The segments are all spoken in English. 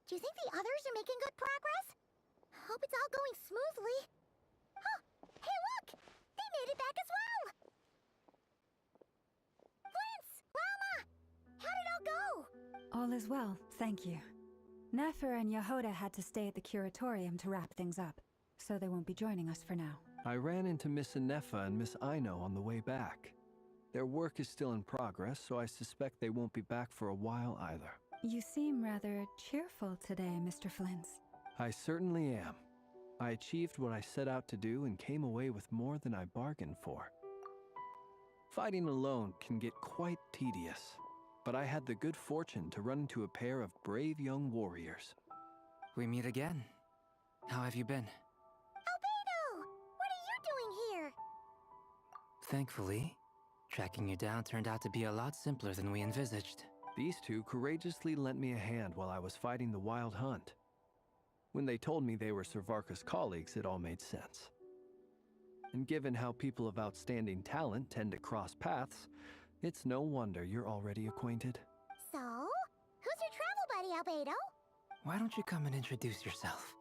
Do you think the others are making good progress? Hope it's all going smoothly. Oh, hey look! They made it back as well! Flint's! Llama! How'd it all go? All is well, thank you. Nefer and Yehoda had to stay at the curatorium to wrap things up, so they won't be joining us for now. I ran into Miss Inefa and Miss Aino on the way back. Their work is still in progress, so I suspect they won't be back for a while either. You seem rather cheerful today, Mr. Flint's. I certainly am. I achieved what I set out to do and came away with more than I bargained for. Fighting alone can get quite tedious, but I had the good fortune to run into a pair of brave young warriors. We meet again. How have you been? Albedo! What are you doing here? Thankfully, tracking you down turned out to be a lot simpler than we envisaged. These two courageously lent me a hand while I was fighting the wild hunt. When they told me they were Servarka's colleagues, it all made sense. And given how people of outstanding talent tend to cross paths, it's no wonder you're already acquainted. So, who's your travel buddy, Albedo? Why don't you come and introduce yourself?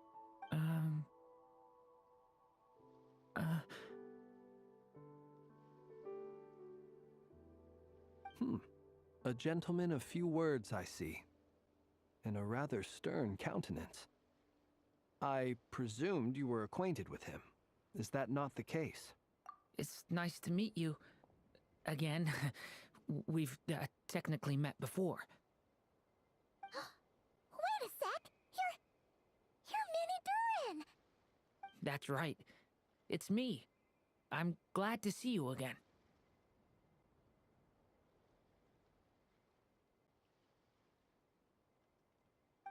A gentleman of few words, I see, and a rather stern countenance. I presumed you were acquainted with him. Is that not the case? It's nice to meet you. Again. We've technically met before. Wait a sec! You're Minnie Durin! That's right. It's me. I'm glad to see you again.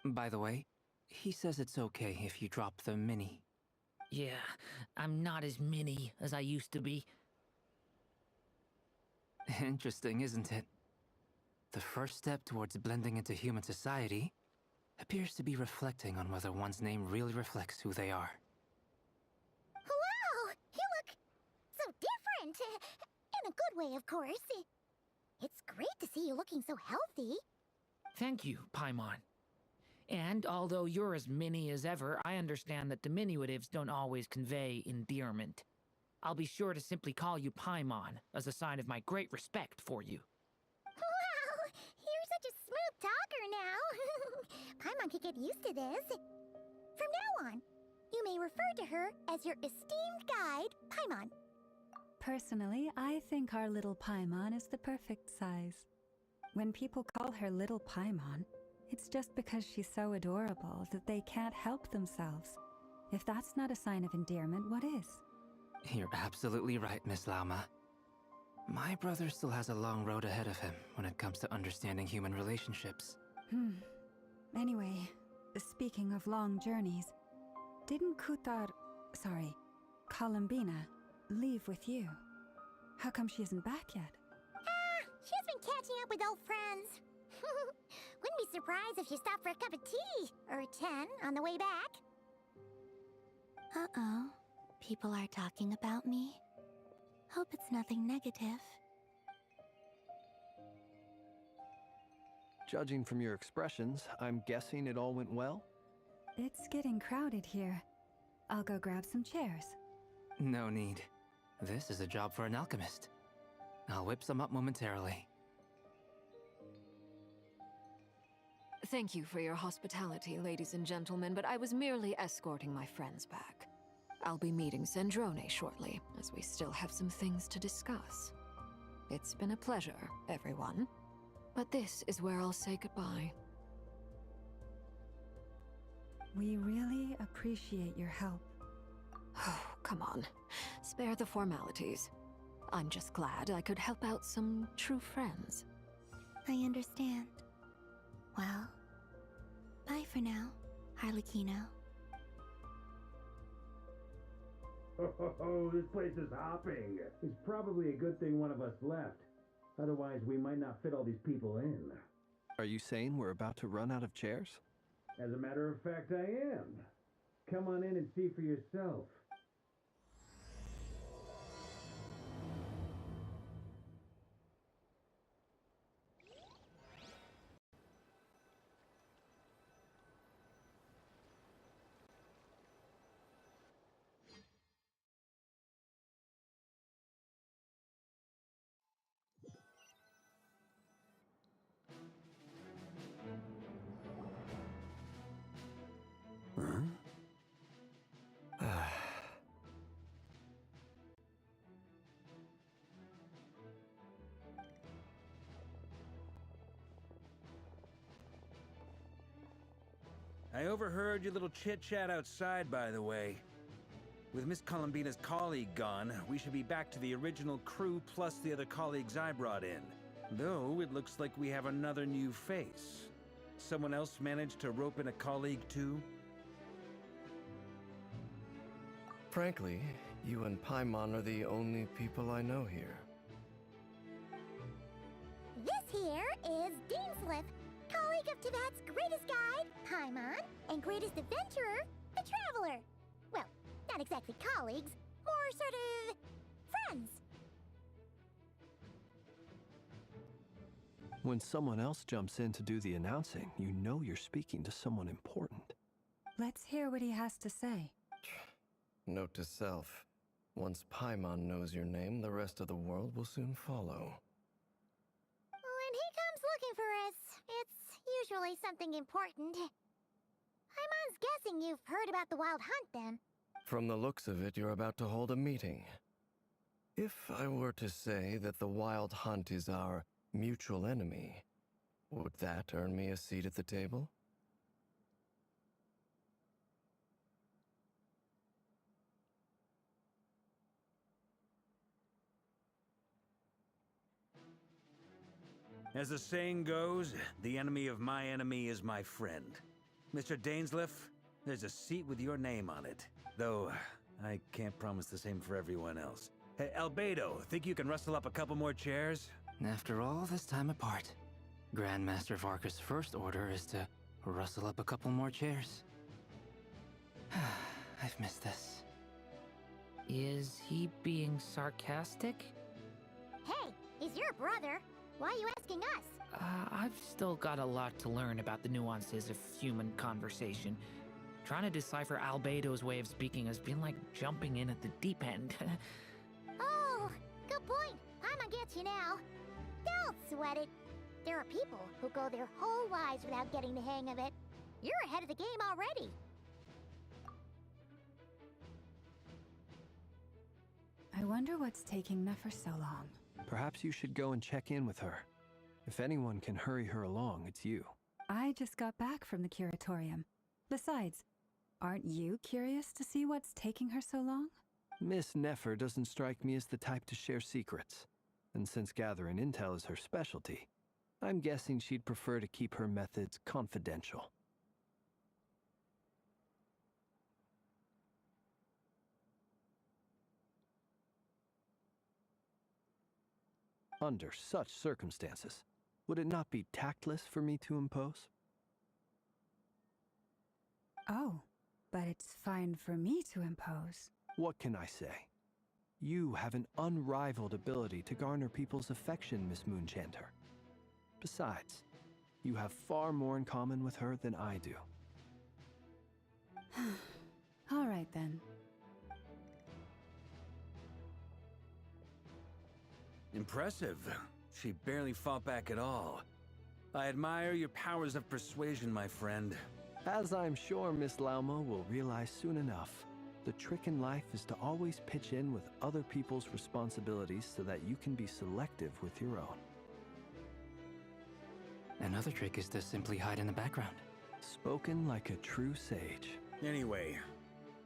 By the way, he says it's okay if you drop the mini. Yeah, I'm not as mini as I used to be. Interesting, isn't it? The first step towards blending into human society appears to be reflecting on whether one's name really reflects who they are. Wow! You look so different! In a good way, of course. It's great to see you looking so healthy. Thank you, Paimon. And although you're as mini as ever, I understand that diminutives don't always convey endearment. I'll be sure to simply call you Paimon, as a sign of my great respect for you. Wow! You're such a smooth talker now. Paimon could get used to this. From now on, you may refer to her as your esteemed guide, Paimon. Personally, I think our little Paimon is the perfect size. When people call her Little Paimon, it's just because she's so adorable that they can't help themselves. If that's not a sign of endearment, what is? You're absolutely right, Miss Lauma. My brother still has a long road ahead of him when it comes to understanding human relationships. Anyway, speaking of long journeys, didn't Columbina, leave with you? How come she isn't back yet? She's been catching up with old friends. Wouldn't be surprised if she stopped for a cup of tea or 10 on the way back. Uh-oh. People are talking about me. Hope it's nothing negative. Judging from your expressions, I'm guessing it all went well? It's getting crowded here. I'll go grab some chairs. No need. This is a job for an alchemist. I'll whip some up momentarily. Thank you for your hospitality, ladies and gentlemen, but I was merely escorting my friends back. I'll be meeting Sandrone shortly, as we still have some things to discuss. It's been a pleasure, everyone. But this is where I'll say goodbye. We really appreciate your help. Oh, come on. Spare the formalities. I'm just glad I could help out some true friends. I understand. Well, bye for now, Harlequino. Oh, this place is hopping. It's probably a good thing one of us left. Otherwise, we might not fit all these people in. Are you saying we're about to run out of chairs? As a matter of fact, I am. Come on in and see for yourself. I overheard your little chit-chat outside, by the way. With Miss Columbina's colleague gone, we should be back to the original crew plus the other colleagues I brought in. Though, it looks like we have another new face. Someone else managed to rope in a colleague, too? Frankly, you and Paimon are the only people I know here. This here is Deanslip, colleague of Tibet's greatest guide, Paimon, and greatest adventurer, the Traveler. Well, not exactly colleagues, more sort of friends. When someone else jumps in to do the announcing, you know you're speaking to someone important. Let's hear what he has to say. Note to self. Once Paimon knows your name, the rest of the world will soon follow. When he comes looking for us, it's usually something important. Paimon's guessing you've heard about the Wild Hunt, then. From the looks of it, you're about to hold a meeting. If I were to say that the Wild Hunt is our mutual enemy, would that earn me a seat at the table? As the saying goes, the enemy of my enemy is my friend. Mr. Dainsleif, there's a seat with your name on it. Though, I can't promise the same for everyone else. Hey, Albedo, think you can rustle up a couple more chairs? After all this time apart, Grandmaster Varka's first order is to rustle up a couple more chairs. I've missed this. Is he being sarcastic? Hey, he's your brother. Why are you asking us? I've still got a lot to learn about the nuances of human conversation. Trying to decipher Albedo's way of speaking has been like jumping in at the deep end. Oh, good point. Paimon gets you now. Don't sweat it. There are people who go their whole lives without getting the hang of it. You're ahead of the game already. I wonder what's taking Nefer so long. Perhaps you should go and check in with her. If anyone can hurry her along, it's you. I just got back from the curatorium. Besides, aren't you curious to see what's taking her so long? Miss Nefer doesn't strike me as the type to share secrets. And since gathering intel is her specialty, I'm guessing she'd prefer to keep her methods confidential. Under such circumstances, would it not be tactless for me to impose? Oh, but it's fine for me to impose. What can I say? You have an unrivaled ability to garner people's affection, Miss Moonchanter. Besides, you have far more in common with her than I do. All right then. Impressive. She barely fought back at all. I admire your powers of persuasion, my friend. As I'm sure Miss Lauma will realize soon enough, the trick in life is to always pitch in with other people's responsibilities so that you can be selective with your own. Another trick is to simply hide in the background. Spoken like a true sage. Anyway,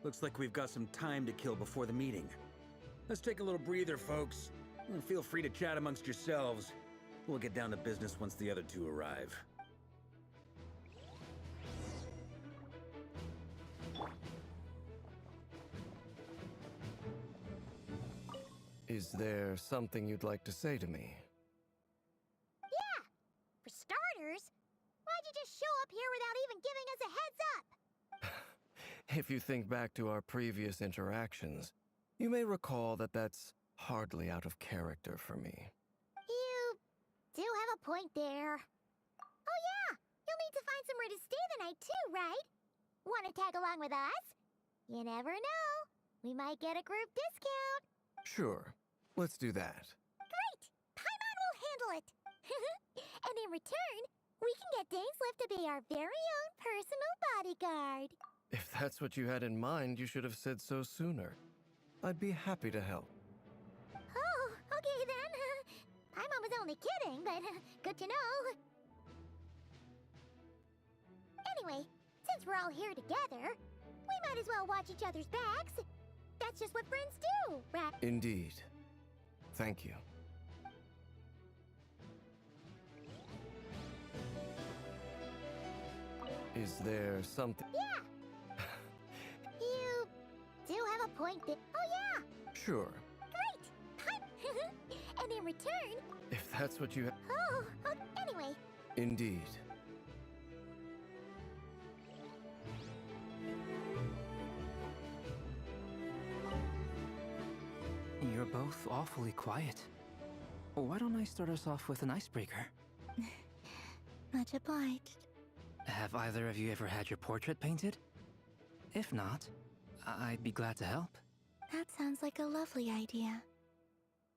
looks like we've got some time to kill before the meeting. Let's take a little breather, folks. And feel free to chat amongst yourselves. We'll get down to business once the other two arrive. Is there something you'd like to say to me? Yeah! For starters, why'd you just show up here without even giving us a heads up? If you think back to our previous interactions, you may recall that that's hardly out of character for me. You do have a point there. Oh yeah, you'll need to find somewhere to stay the night too, right? Want to tag along with us? You never know. We might get a group discount. Sure, let's do that. Great! Paimon will handle it. And in return, we can get Dainsleif to be our very own personal bodyguard. If that's what you had in mind, you should have said so sooner. I'd be happy to help. Oh, okay then. Paimon was only kidding, but good to know. Anyway, since Since we're all here together, we might as well watch each other's backs. That's just what friends do, right? Indeed. Thank you. Is there something? Yeah! You do have a point there. Oh, yeah! Sure. Great! And in return... If that's what you Oh, anyway. Indeed. You're both awfully quiet. Why don't I start us off with an icebreaker? Much obliged. Have either of you ever had your portrait painted? If not, I'd be glad to help. That sounds like a lovely idea.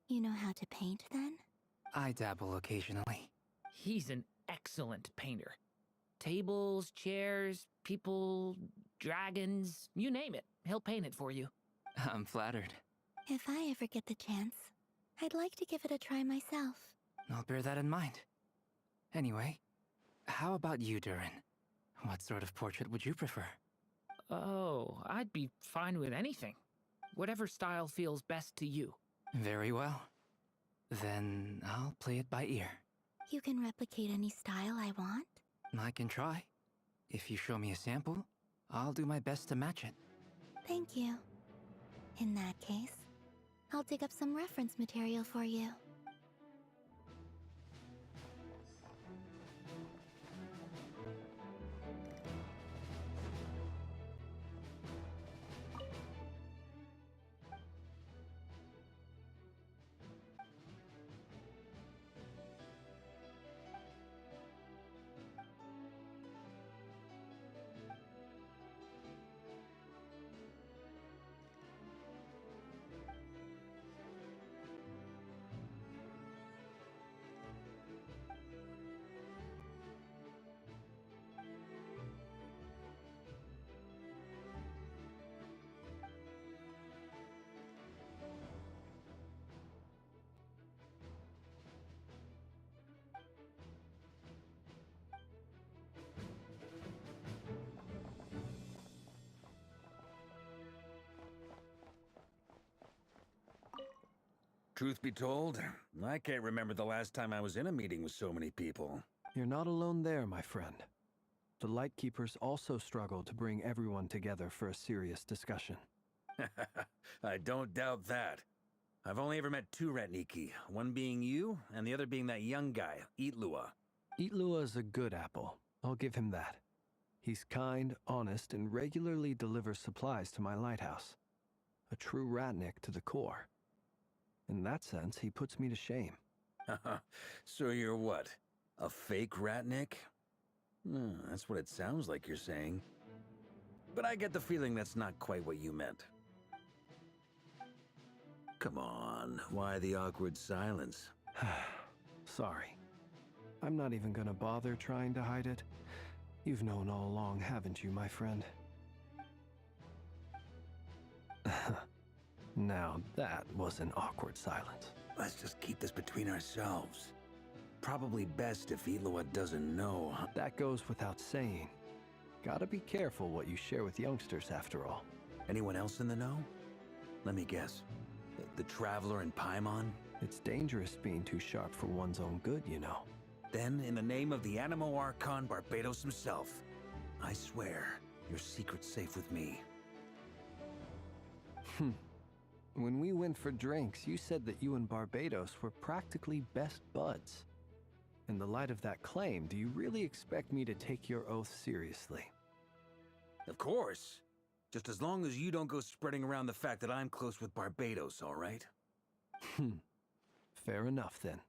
You know how to paint, then? I dabble occasionally. He's an excellent painter. Tables, chairs, people, dragons, you name it. He'll paint it for you. I'm flattered. If I ever get the chance, I'd like to give it a try myself. I'll bear that in mind. Anyway, how about you, Durin? What sort of portrait would you prefer? Oh, I'd be fine with anything. Whatever style feels best to you. Very well. Then I'll play it by ear. You can replicate any style I want? I can try. If you show me a sample, I'll do my best to match it. Thank you. In that case, I'll dig up some reference material for you. Truth be told, I can't remember the last time I was in a meeting with so many people. You're not alone there, my friend. The Lightkeepers also struggle to bring everyone together for a serious discussion. I don't doubt that. I've only ever met two Ratniki, one being you, and the other being that young guy, Eatlua. Eatlua is a good apple. I'll give him that. He's kind, honest, and regularly delivers supplies to my lighthouse. A true Ratnik to the core. In that sense, he puts me to shame. So you're what? A fake Ratnik? That's what it sounds like you're saying. But I get the feeling that's not quite what you meant. Come on, why the awkward silence? Sorry. I'm not even gonna bother trying to hide it. You've known all along, haven't you, my friend? Now that was an awkward silence. Let's just keep this between ourselves. Probably best if Eatlua doesn't know. That goes without saying. Gotta be careful what you share with youngsters, after all. Anyone else in the know? Let me guess. The Traveler and Paimon? It's dangerous being too sharp for one's own good, you know. Then, in the name of the Animo Archon Barbados himself, I swear, your secret's safe with me. When we went for drinks, you said that you and Barbados were practically best buds. In the light of that claim, do you really expect me to take your oath seriously? Of course. Just as long as you don't go spreading around the fact that I'm close with Barbados, all right? Fair enough, then.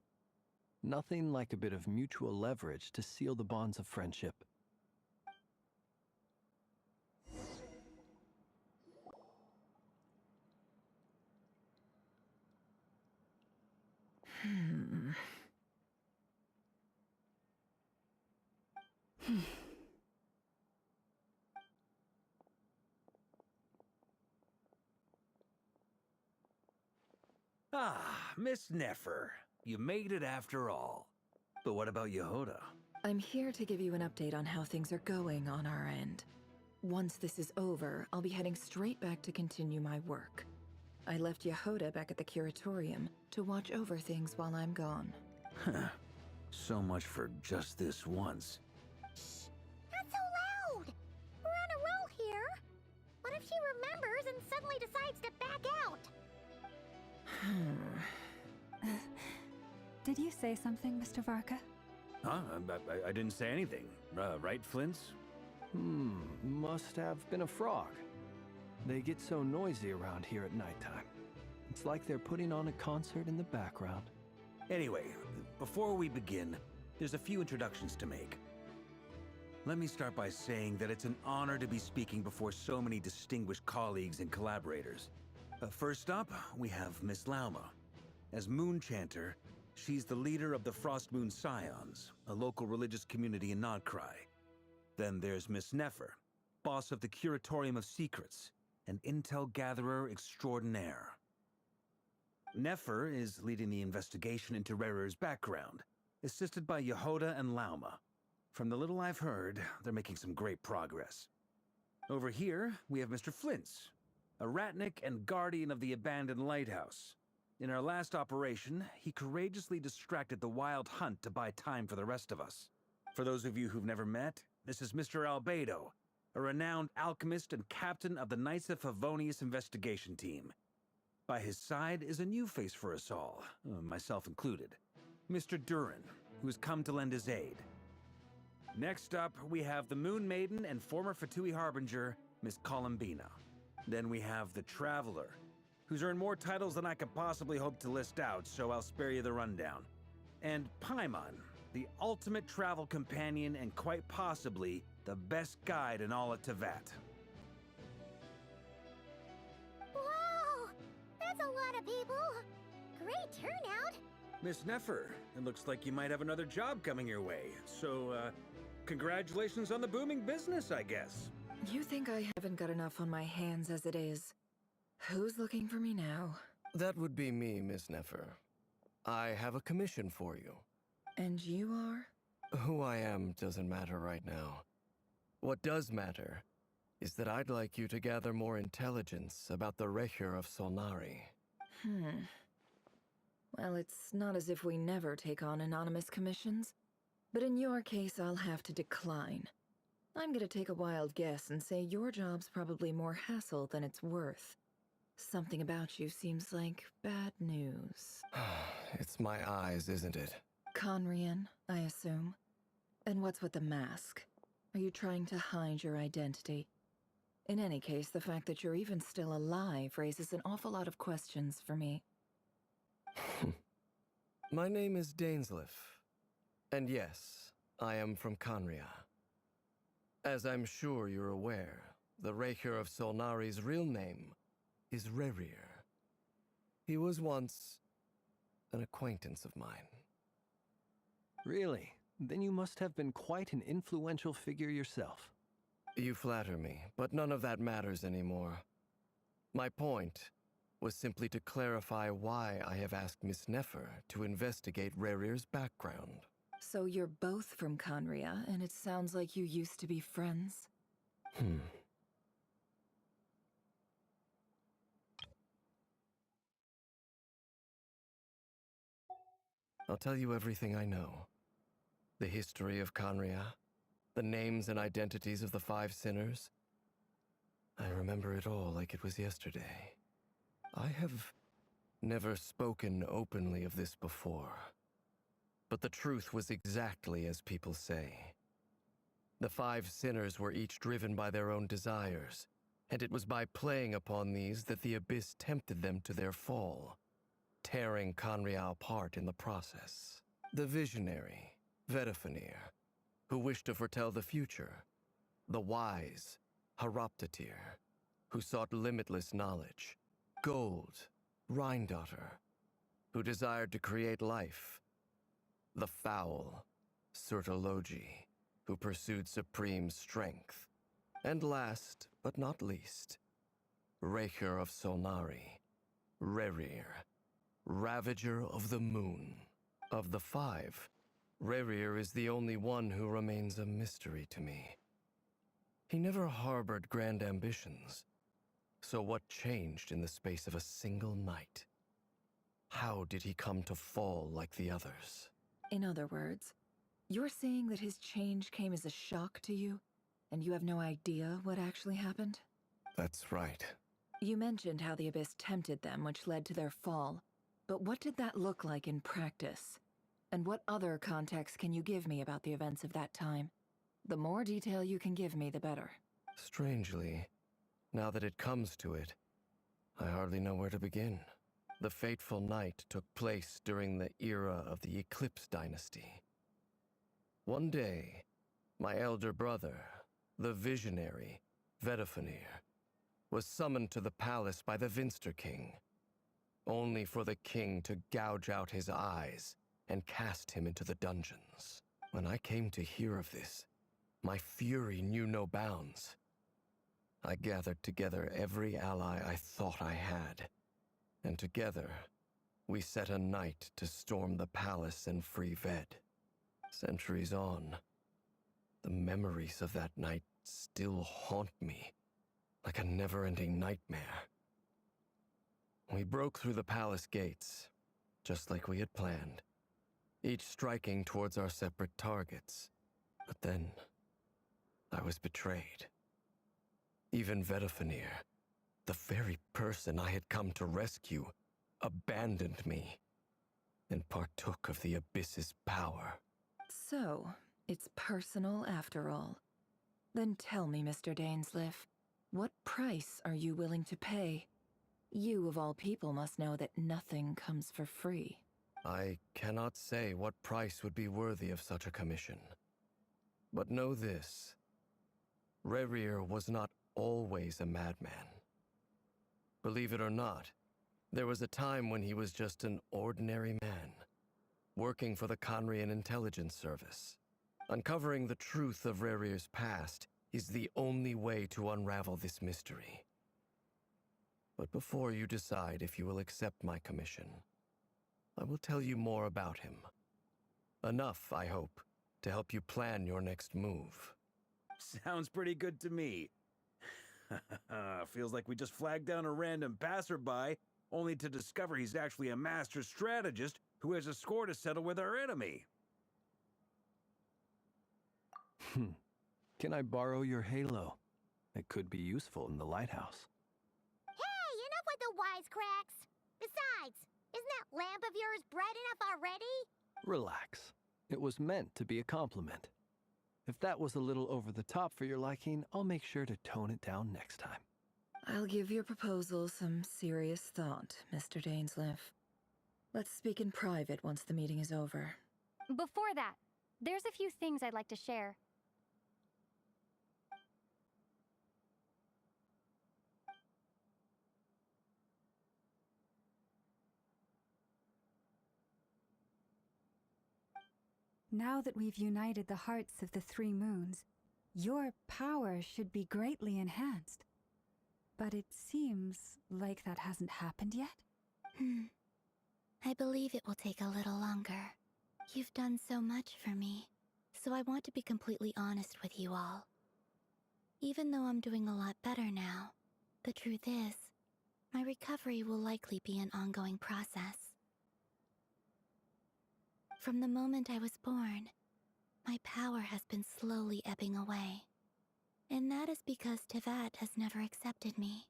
Nothing like a bit of mutual leverage to seal the bonds of friendship. Ah, Miss Nefer. You made it after all. But what about Yehoda? I'm here to give you an update on how things are going on our end. Once this is over, I'll be heading straight back to continue my work. I left Yehoda back at the curatorium to watch over things while I'm gone. Huh. So much for just this once. Shh! Not so loud! We're on a roll here. What if she remembers and suddenly decides to back out? Did you say something, Mr. Varka? Huh? I didn't say anything. Right, Flints? Must have been a frog. They get so noisy around here at nighttime. It's like they're putting on a concert in the background. Anyway, before we begin, there's a few introductions to make. Let me start by saying that it's an honor to be speaking before so many distinguished colleagues and collaborators. First up, we have Miss Lauma. As Moon Chanter, she's the leader of the Frost Moon Scions, a local religious community in Krai. Then there's Miss Nefer, boss of the Curatorium of Secrets, an intel gatherer extraordinaire. Nefer is leading the investigation into Rerer's background, assisted by Yehoda and Lauma. From the little I've heard, they're making some great progress. Over here, we have Mr. Flintz, a ratnik and guardian of the abandoned lighthouse. In our last operation, he courageously distracted the Wild Hunt to buy time for the rest of us. For those of you who've never met, this is Mr. Albedo, a renowned alchemist and captain of the Knights of Favonius investigation team. By his side is a new face for us all, myself included, Mr. Durin, who's come to lend his aid. Next up, we have the Moon Maiden and former Fatui Harbinger, Miss Columbina. Then we have the Traveler, who's earned more titles than I could possibly hope to list out, so I'll spare you the rundown. And Paimon, the ultimate travel companion and quite possibly the best guide in all of Tevat. Wow! That's a lot of people! Great turnout! Miss Nefer, it looks like you might have another job coming your way, so, congratulations on the booming business, I guess. You think I haven't got enough on my hands as it is? Who's looking for me now? That would be me, Miss Nefer. I have a commission for you. And you are? Who I am doesn't matter right now. What does matter is that I'd like you to gather more intelligence about the Recher of Solnari. Well, it's not as if we never take on anonymous commissions. But in your case, I'll have to decline. I'm gonna take a wild guess and say your job's probably more hassle than it's worth. Something about you seems like bad news. It's my eyes, isn't it? Conrian, I assume. And what's with the mask? Are you trying to hide your identity? In any case, the fact that you're even still alive raises an awful lot of questions for me. My name is Dainsleif. And yes, I am from Conria. As I'm sure you're aware, the Recher of Solnari's real name is Rerir. He was once an acquaintance of mine. Really? Then you must have been quite an influential figure yourself. You flatter me, but none of that matters anymore. My point was simply to clarify why I have asked Miss Nefer to investigate Rerir's background. So you're both from Conria, and it sounds like you used to be friends? I'll tell you everything I know. The history of Conria, the names and identities of the 5 sinners. I remember it all like it was yesterday. I have never spoken openly of this before. But the truth was exactly as people say. The 5 sinners were each driven by their own desires, and it was by playing upon these that the Abyss tempted them to their fall, tearing Conria apart in the process. The visionary, Vedafanir, who wished to foretell the future. The wise, Haroptatir, who sought limitless knowledge. Gold, Rhindaughter, who desired to create life. The foul, Sertologi, who pursued supreme strength. And last, but not least, Recher of Solnari, Rerir, Ravager of the Moon. Of the 5, Rerir is the only one who remains a mystery to me. He never harbored grand ambitions. So what changed in the space of a single night? How did he come to fall like the others? In other words, you're saying that his change came as a shock to you, and you have no idea what actually happened? That's right. You mentioned how the Abyss tempted them, which led to their fall. But what did that look like in practice? And what other context can you give me about the events of that time? The more detail you can give me, the better. Strangely, now that it comes to it, I hardly know where to begin. The fateful night took place during the era of the Eclipse Dynasty. One day, my elder brother, the visionary, Vedifenir, was summoned to the palace by the Vinster King, only for the king to gouge out his eyes and cast him into the dungeons. When I came to hear of this, my fury knew no bounds. I gathered together every ally I thought I had, and together, we set a night to storm the palace and free Ved. Centuries on, the memories of that night still haunt me like a never-ending nightmare. We broke through the palace gates, just like we had planned, each striking towards our separate targets. But then, I was betrayed. Even Vedifenir, the very person I had come to rescue, abandoned me and partook of the Abyss's power. So, it's personal after all. Then tell me, Mr. Dainsleif, what price are you willing to pay? You, of all people, must know that nothing comes for free. I cannot say what price would be worthy of such a commission. But know this. Rerir was not always a madman. Believe it or not, there was a time when he was just an ordinary man, working for the Krai14 Intelligence Service. Uncovering the truth of Rerir's past is the only way to unravel this mystery. But before you decide if you will accept my commission, I will tell you more about him. Enough, I hope, to help you plan your next move. Sounds pretty good to me. Feels like we just flagged down a random passerby, only to discover he's actually a master strategist who has a score to settle with our enemy. Can I borrow your halo? It could be useful in the lighthouse. Hey, enough with the wisecracks! Besides, isn't that lamp of yours bright enough already? Relax. It was meant to be a compliment. If that was a little over the top for your liking, I'll make sure to tone it down next time. I'll give your proposal some serious thought, Mr. Dainsleif. Let's speak in private once the meeting is over. Before that, there's a few things I'd like to share. Now that we've united the hearts of the three moons, your power should be greatly enhanced. But it seems like that hasn't happened yet? I believe it will take a little longer. You've done so much for me, so I want to be completely honest with you all. Even though I'm doing a lot better now, the truth is, my recovery will likely be an ongoing process. From the moment I was born, my power has been slowly ebbing away. And that is because Tevat has never accepted me.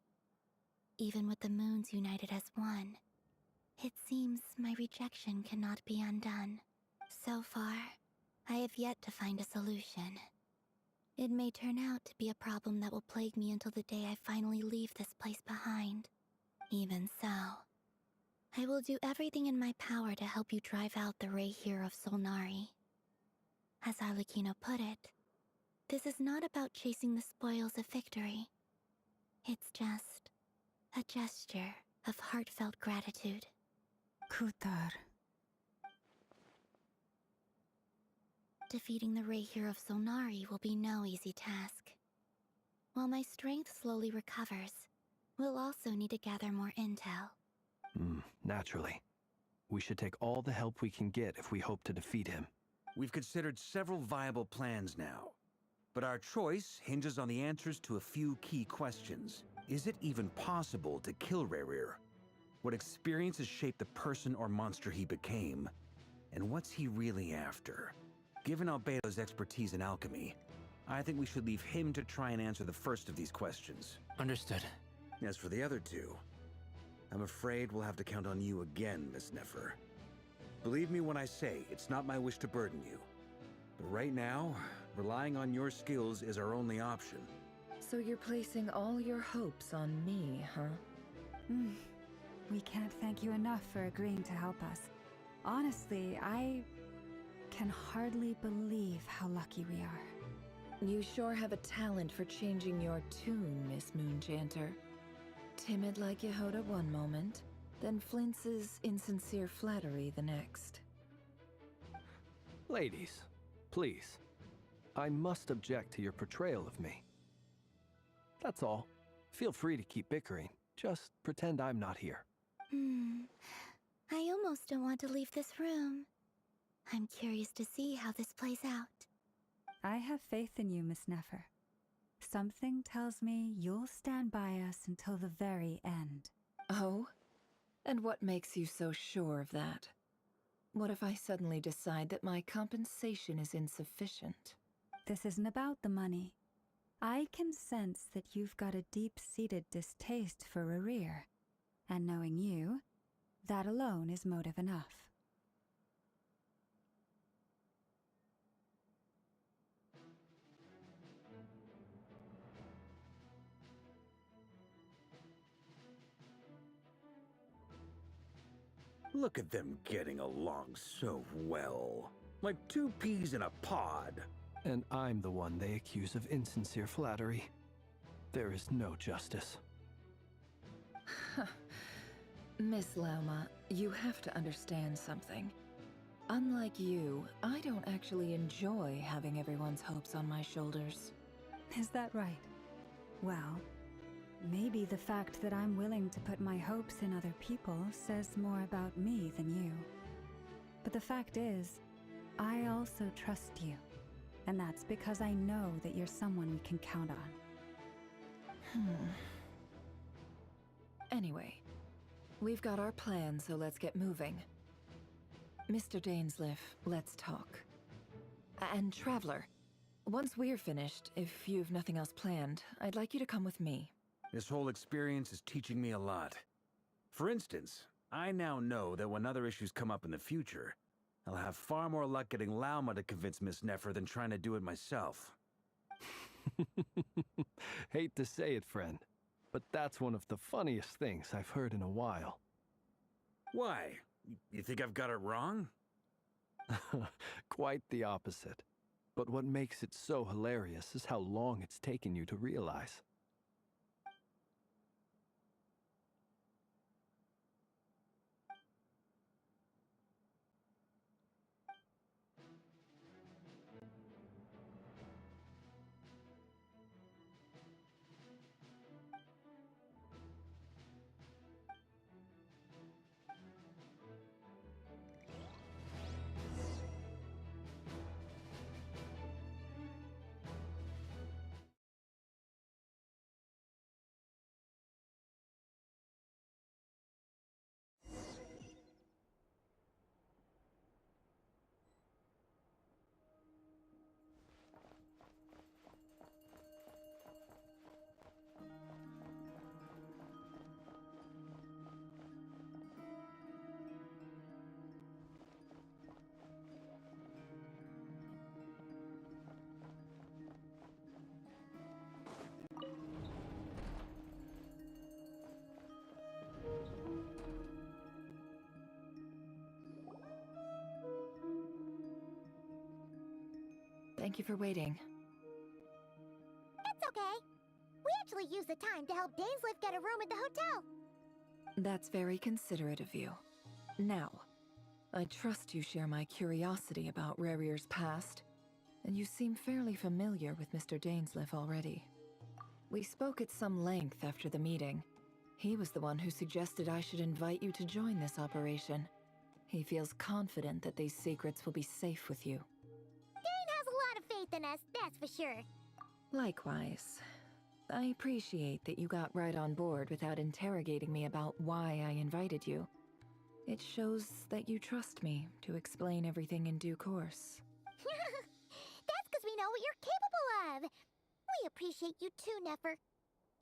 Even with the moons united as one, it seems my rejection cannot be undone. So far, I have yet to find a solution. It may turn out to be a problem that will plague me until the day I finally leave this place behind. Even so, I will do everything in my power to help you drive out the Reihir of Solnari. As Arlecchino put it, this is not about chasing the spoils of victory. It's just a gesture of heartfelt gratitude. Kutar. Defeating the Reihir of Solnari will be no easy task. While my strength slowly recovers, we'll also need to gather more intel. Naturally. We should take all the help we can get if we hope to defeat him. We've considered several viable plans now. But our choice hinges on the answers to a few key questions. Is it even possible to kill Rerir? What experiences shaped the person or monster he became? And what's he really after? Given Albedo's expertise in alchemy, I think we should leave him to try and answer the first of these questions. Understood. As for the other two, I'm afraid we'll have to count on you again, Miss Nefer. Believe me when I say it's not my wish to burden you. But right now, relying on your skills is our only option. So you're placing all your hopes on me, huh? We can't thank you enough for agreeing to help us. Honestly, I can hardly believe how lucky we are. You sure have a talent for changing your tune, Miss Moonchanter. Timid like Yehoda one moment, then flinches insincere flattery the next. Ladies, please. I must object to your portrayal of me. That's all. Feel free to keep bickering. Just pretend I'm not here. I almost don't want to leave this room. I'm curious to see how this plays out. I have faith in you, Miss Nefer. Something tells me you'll stand by us until the very end. Oh? And what makes you so sure of that? What if I suddenly decide that my compensation is insufficient? This isn't about the money. I can sense that you've got a deep-seated distaste for Rerir. And knowing you, that alone is motive enough. Look at them getting along so well. Like two peas in a pod. And I'm the one they accuse of insincere flattery. There is no justice. Miss Lauma, you have to understand something. Unlike you, I don't actually enjoy having everyone's hopes on my shoulders. Is that right? Well, maybe the fact that I'm willing to put my hopes in other people says more about me than you. But the fact is, I also trust you. And that's because I know that you're someone we can count on. Anyway, we've got our plan, so let's get moving. Mr. Dainsleif, let's talk. And Traveler, once we're finished, if you've nothing else planned, I'd like you to come with me. This whole experience is teaching me a lot. For instance, I now know that when other issues come up in the future, I'll have far more luck getting Lauma to convince Miss Nefer than trying to do it myself. Hate to say it, friend, but that's one of the funniest things I've heard in a while. Why? You think I've got it wrong? Quite the opposite. But what makes it so hilarious is how long it's taken you to realize. Thank you for waiting. It's okay. We actually used the time to help Dainsleif get a room at the hotel. That's very considerate of you. Now, I trust you share my curiosity about Rerir's past, and you seem fairly familiar with Mr. Dainsleif already. We spoke at some length after the meeting. He was the one who suggested I should invite you to join this operation. He feels confident that these secrets will be safe with you. Dane has a lot of faith in us, that's for sure. Likewise. I appreciate that you got right on board without interrogating me about why I invited you. It shows that you trust me to explain everything in due course. That's because we know what you're capable of. We appreciate you too, Nefer.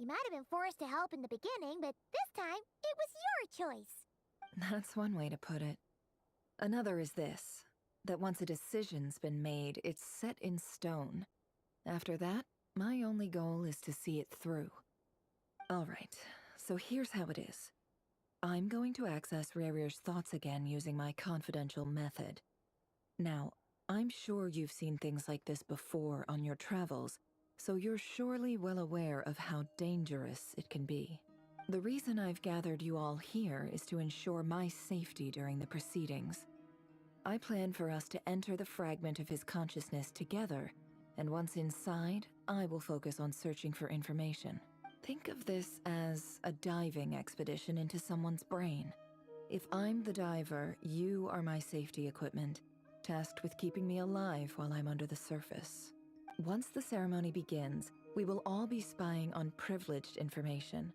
You might have been forced to help in the beginning, but this time, it was your choice. That's one way to put it. Another is this, that once a decision's been made, it's set in stone. After that, my only goal is to see it through. Alright, so here's how it is. I'm going to access Rarir's thoughts again using my confidential method. Now, I'm sure you've seen things like this before on your travels, so you're surely well aware of how dangerous it can be. The reason I've gathered you all here is to ensure my safety during the proceedings. I plan for us to enter the fragment of his consciousness together, and once inside, I will focus on searching for information. Think of this as a diving expedition into someone's brain. If I'm the diver, you are my safety equipment, tasked with keeping me alive while I'm under the surface. Once the ceremony begins, we will all be spying on privileged information.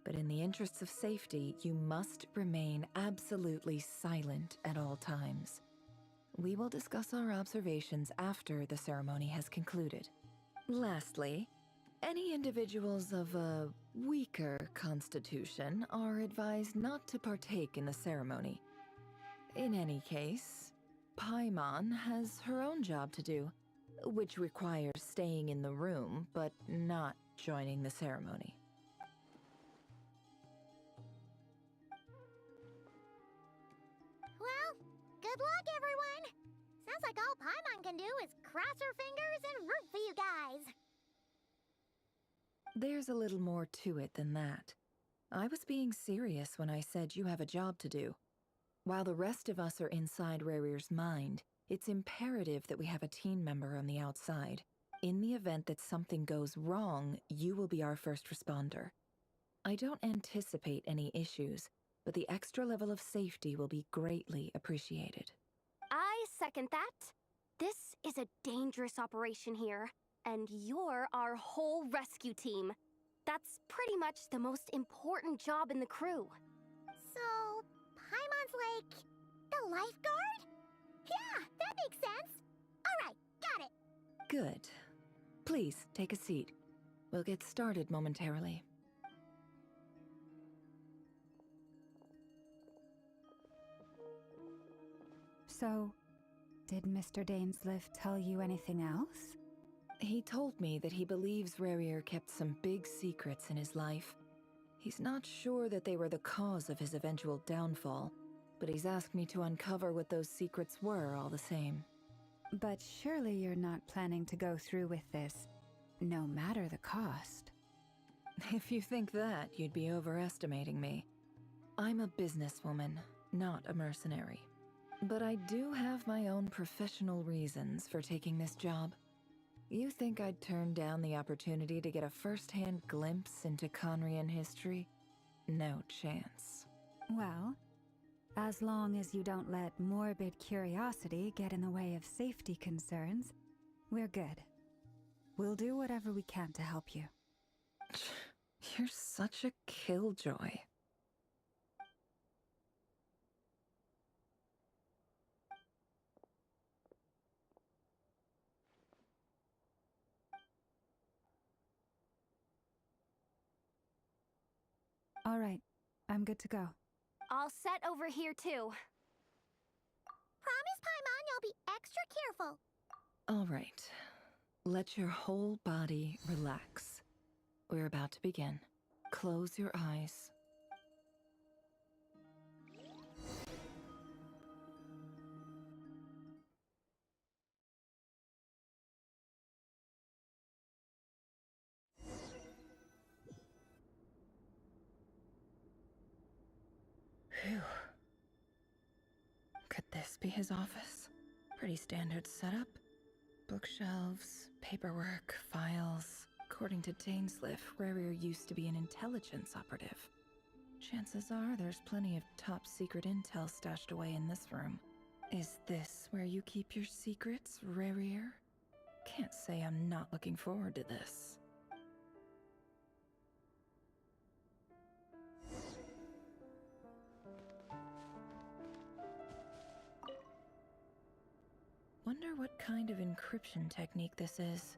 But in the interests of safety, you must remain absolutely silent at all times. We will discuss our observations after the ceremony has concluded. Lastly, any individuals of a weaker constitution are advised not to partake in the ceremony. In any case, Paimon has her own job to do, which requires staying in the room but not joining the ceremony. Well, good luck, everyone. Sounds like all Paimon can do is cross her fingers and root for you guys. There's a little more to it than that. I was being serious when I said you have a job to do. While the rest of us are inside Rarir's mind, it's imperative that we have a team member on the outside. In the event that something goes wrong, you will be our first responder. I don't anticipate any issues, but the extra level of safety will be greatly appreciated. I second that. This is a dangerous operation here, and you're our whole rescue team. That's pretty much the most important job in the crew. So, Paimon's like the lifeguard? Yeah, that makes sense. All right, got it. Good. Please, take a seat. We'll get started momentarily. So, did Mr. Dainsliff tell you anything else? He told me that he believes Rarir kept some big secrets in his life. He's not sure that they were the cause of his eventual downfall, but he's asked me to uncover what those secrets were all the same. But surely you're not planning to go through with this, no matter the cost. If you think that, you'd be overestimating me. I'm a businesswoman, not a mercenary. But I do have my own professional reasons for taking this job. You think I'd turn down the opportunity to get a first-hand glimpse into Khaenri'ahn history? No chance. Well, as long as you don't let morbid curiosity get in the way of safety concerns, we're good. We'll do whatever we can to help you. You're such a killjoy. All right, I'm good to go. All set over here, too. Promise, Paimon, you'll be extra careful. All right. Let your whole body relax. We're about to begin. Close your eyes. Phew. Could this be his office? Pretty standard setup. Bookshelves, paperwork, files. According to Dainsliff, Rarir used to be an intelligence operative. Chances are there's plenty of top-secret intel stashed away in this room. Is this where you keep your secrets, Rarir? Can't say I'm not looking forward to this. Wonder what kind of encryption technique this is.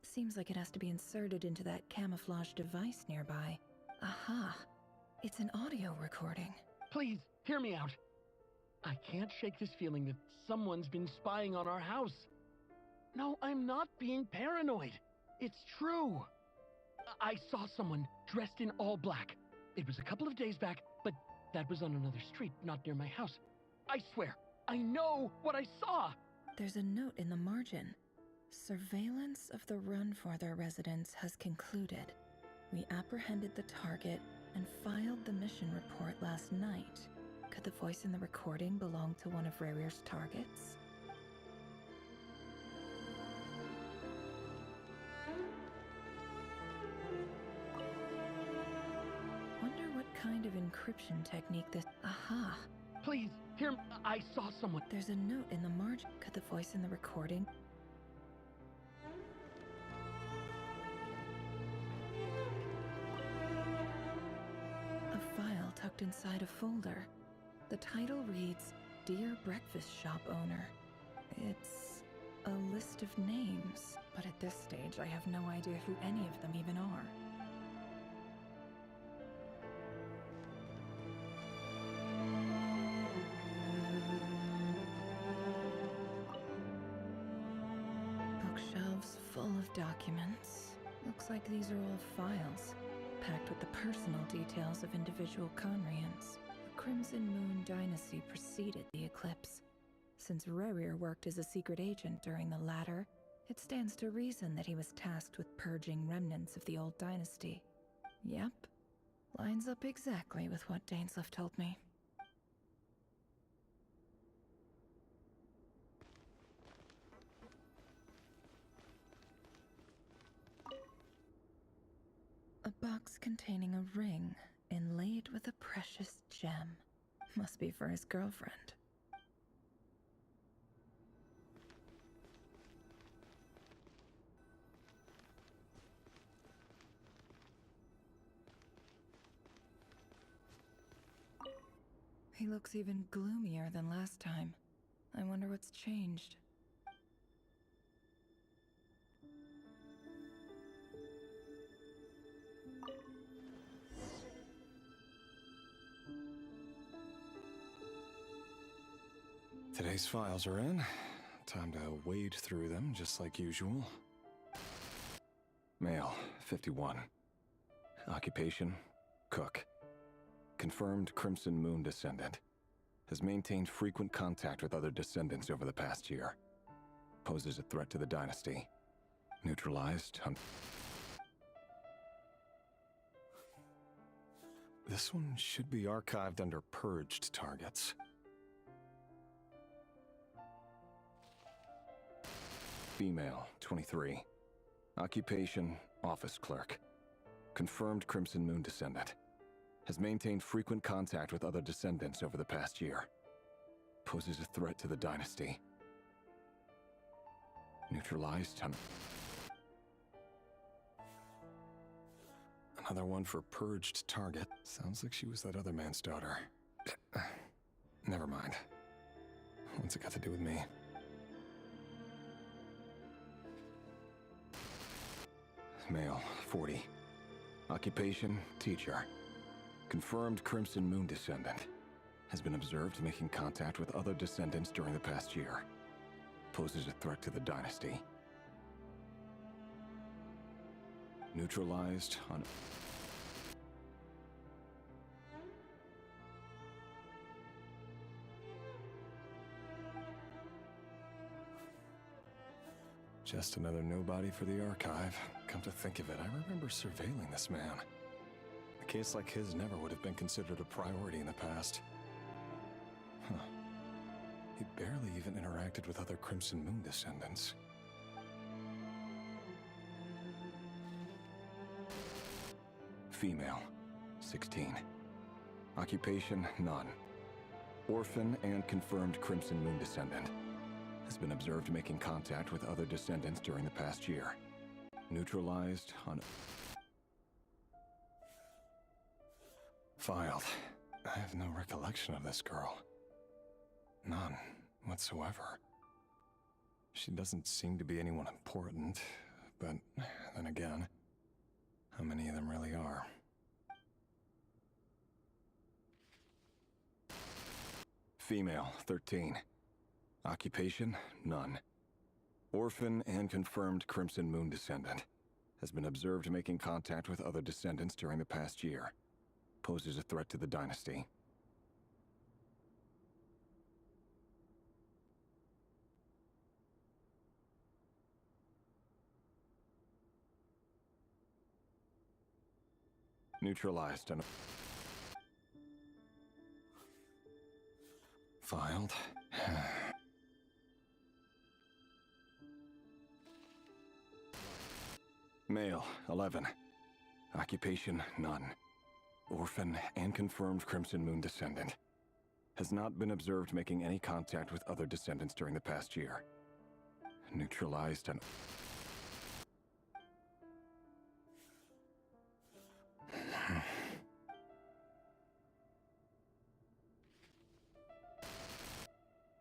Seems like it has to be inserted into that camouflage device nearby. Aha! It's an audio recording. Please, hear me out. I can't shake this feeling that someone's been spying on our house. No, I'm not being paranoid. It's true. I saw someone dressed in all black. It was a couple of days back, but that was on another street, not near my house. I swear, I know what I saw! There's a note in the margin. Surveillance of the Run for their residence has concluded. We apprehended the target and filed the mission report last night. Could the voice in the recording belong to one of Rarir's targets? Wonder what kind of encryption technique this... Aha! Please, hear me. I saw someone. There's a note in the margin. Could the voice in the recording... A file tucked inside a folder. The title reads, Dear Breakfast Shop Owner. It's a list of names, but at this stage I have no idea who any of them even are. Bookshelves full of documents. Looks like these are all files, packed with the personal details of individual Conrians. The Crimson Moon dynasty preceded the eclipse. Since Rarir worked as a secret agent during the latter, it stands to reason that he was tasked with purging remnants of the old dynasty. Yep, lines up exactly with what Dainsleif told me. A box containing a ring inlaid with a precious gem. Must be for his girlfriend. He looks even gloomier than last time. I wonder what's changed. Today's files are in. Time to wade through them, just like usual. Male, 51. Occupation, cook. Confirmed Crimson Moon descendant. Has maintained frequent contact with other descendants over the past year. Poses a threat to the dynasty. Neutralized. This one should be archived under purged targets. Female, 23. Occupation, office clerk. Confirmed Crimson Moon descendant. Has maintained frequent contact with other descendants over the past year. Poses a threat to the dynasty. Neutralized. Another one for purged target. Sounds like she was that other man's daughter. Never mind. What's it got to do with me? Male, 40. Occupation, teacher. Confirmed Crimson Moon descendant. Has been observed making contact with other descendants during the past year. Poses a threat to the dynasty. Neutralized on... Just another nobody for the archive. Come to think of it, I remember surveilling this man. A case like his never would have been considered a priority in the past. Huh. He barely even interacted with other Crimson Moon descendants. Female, 16. Occupation, none. Orphan and confirmed Crimson Moon descendant. has been observed making contact with other descendants during the past year. Neutralized on... Filed. I have no recollection of this girl. None whatsoever. She doesn't seem to be anyone important, but then again, how many of them really are? Female, 13. Occupation, none. Orphan and confirmed Crimson Moon descendant. Has been observed making contact with other descendants during the past year. Poses a threat to the dynasty. Neutralized and... Filed. Male, 11. Occupation, none. Orphan and confirmed Crimson Moon descendant. Has not been observed making any contact with other descendants during the past year. Neutralized and...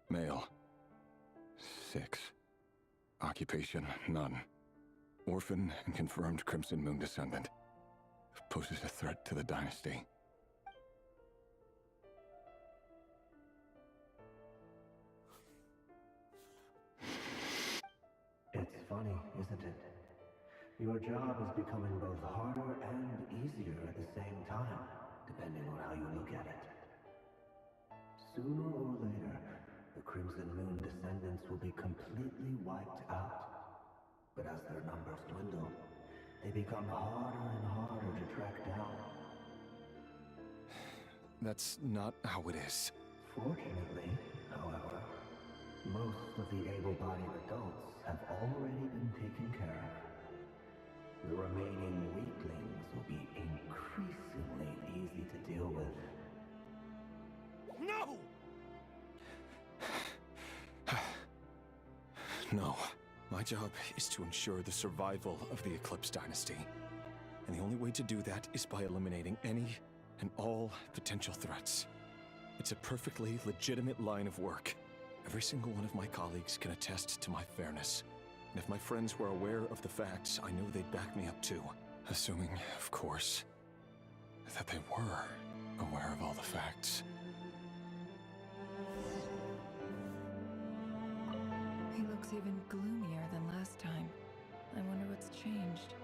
Male. 6. Occupation, none. Orphan and confirmed Crimson Moon descendant. Poses a threat to the dynasty. It's funny, isn't it? Your job is becoming both harder and easier at the same time, depending on how you look at it. Sooner or later, the Crimson Moon descendants will be completely wiped out. But as their numbers dwindle, they become harder and harder to track down. That's not how it is. Fortunately, however, most of the able-bodied adults have already been taken care of. The remaining weaklings will be increasingly easy to deal with. No! No. My job is to ensure the survival of the Eclipse Dynasty. And the only way to do that is by eliminating any and all potential threats. It's a perfectly legitimate line of work. Every single one of my colleagues can attest to my fairness. And if my friends were aware of the facts, I know they'd back me up too. Assuming, of course, that they were aware of all the facts. He looks even gloomier than last time. I wonder what's changed.